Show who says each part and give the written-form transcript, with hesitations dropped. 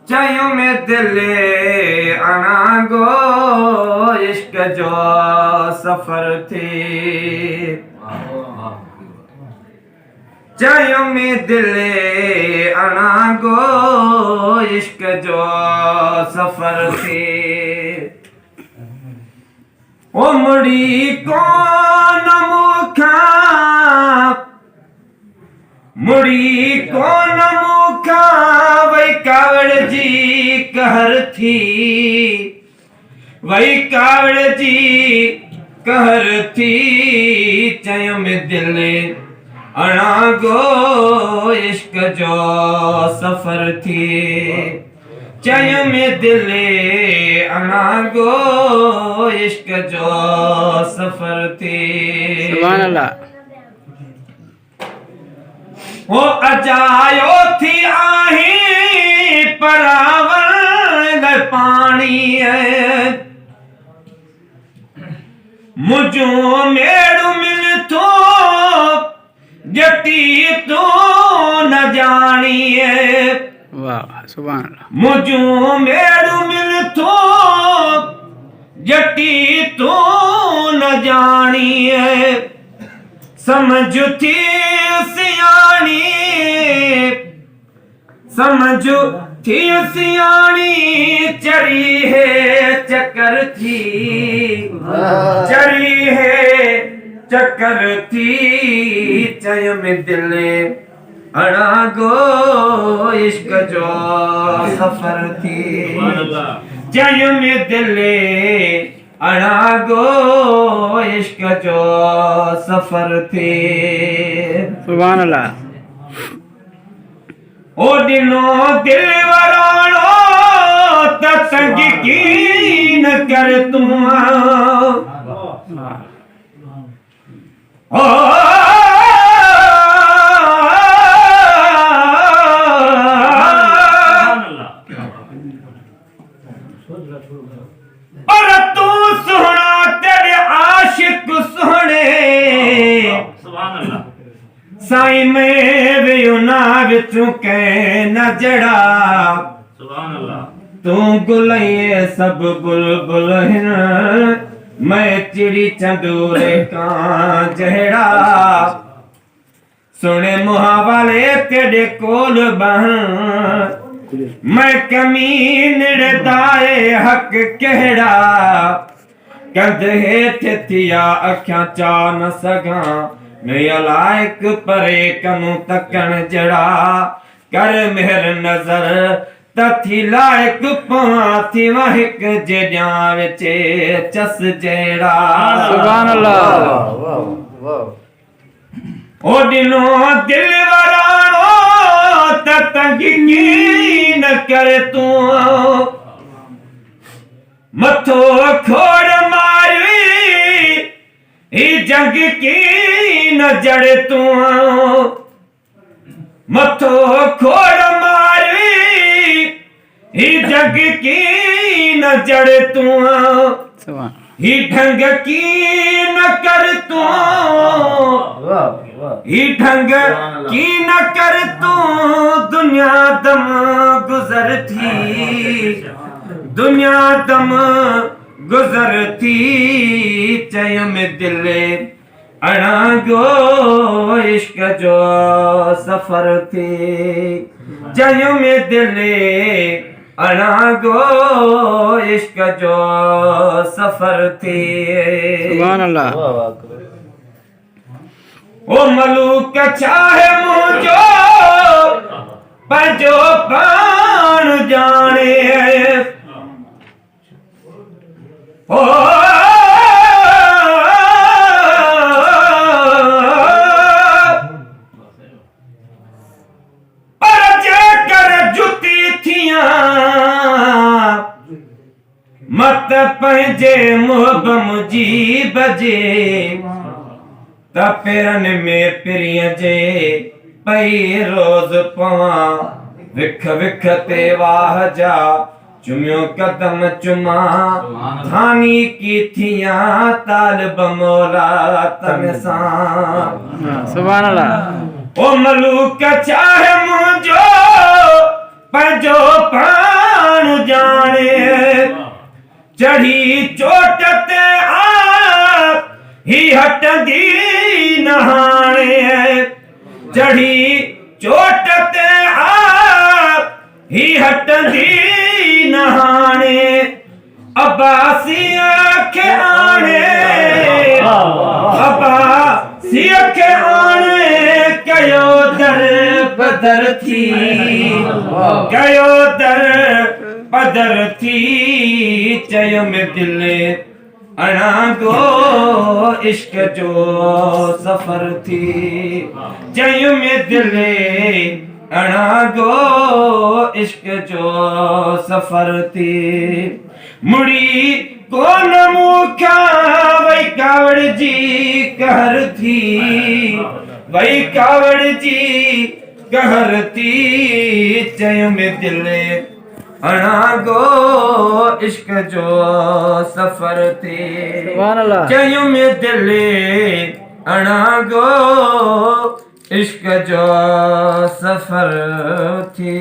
Speaker 1: चयूं में दिले अणा गो इश्क जो सफर थी। चयूं में दिले अणा गो इश्क जो सफर थी। ओ मुड़ी कौन मुखा मुड़ी कौन मुखा वही कावड़ जी कहर थी। वही कावड़ जी कहर थी। चयूं में दिले अणा गो इश्क जो सफर थी। चयूं में दिले अणा गो इश्क जो सफर थी।
Speaker 2: सुभान अल्लाह।
Speaker 1: वो अजायो थी आही परावर पानी है। मुझो मेड़ू मिल थो जटी तो न जानी है।
Speaker 2: वाह सुभान अल्लाह।
Speaker 1: मुझो मेड़ू मिल थो जटी तो न जानी है। समझ थी सियाणी समझ थी सियाणी चरी है चक्कर थी। चरी है चक्कर थी। चयूं में दिले अणा गो इश्क जो सफर थी। चयूं में दिले अणा गो इश्क जो सफर थी।
Speaker 2: सुभान अल्लाह।
Speaker 1: ओ दिनो दिल वराणो तंग कीन कर तू। ओ और तू सोहना तेरे आशिक सोहने। साईं में भी उना विचों कै न जड़ा। तू गुलये सब बुलबुल हिन मैं चिड़ी चंदूरे का जहड़ा। सुने मुहा वाले तेरे कोल बहन मैं कमीन दाए हक कहड़ा। कंध हेठ थिया अखियां चा न सघां मैं अलायक परे कनू तकण जड़ा। कर मेहर नजर तथी लायक पवां थी वाहिक जेड़ियां विच चस जड़ा।
Speaker 2: सुभान अल्लाह।
Speaker 1: ओ दिनो दिल वराणो तंग कीन कर तू। मथो खोड़ मारी ही जंग की न जड़ तू। मथो खोड़ मारी ही जंग की न जड़ तू।
Speaker 2: सुभान
Speaker 1: ही ढंग की न कर तू। ही ढंग की न कर तू। दुनिया दम गुजर थी। दुनिया दम गुजर थी। चयूं में दिले अणा गो इश्क जो सफर थी। चयूं में दिले अणा गो इश्क जो सफर थी।
Speaker 2: सुभान अल्लाह।
Speaker 1: ओ मलूक चाहे मुझो पंजो पान जाने। ओ पर जेकर जुती थियां मत पंहिंजे मुहब मुझी बजे। त पेरन में पिरीअ जे पई रोज़ पवां विख विख ते वाह जा चुमियो कदम चुमा धानी की थिया तालिब मोला तन सां
Speaker 2: सुभान अल्लाह
Speaker 1: ओ मलूक चाहे मुंहिंजो पंहिंजो पाण ॼाणे चढ़ी चोट ते आप ही हटंदी न हाणे चढ़ी चोट ते आप ही हटंदी न हाणे अब्बासीअ खे आणे अब्बासीअ खे आणे कयो दर बदर थी कयो दर बदर थी चयो में दिल अणांगो इश्क जो सफ़र थी चयो में दिल अणांगो इश्क जो सफ़र थी मुड़ी कोन मूंखा वई कावड़ जी कहर थी वई कावड़ जी कहर थी चयो में दिल अणांगो इश्क जो सफ़र थी
Speaker 2: सुभान अल्लाह
Speaker 1: चयो में दिल अणांगो इश्क जो सफ़र थी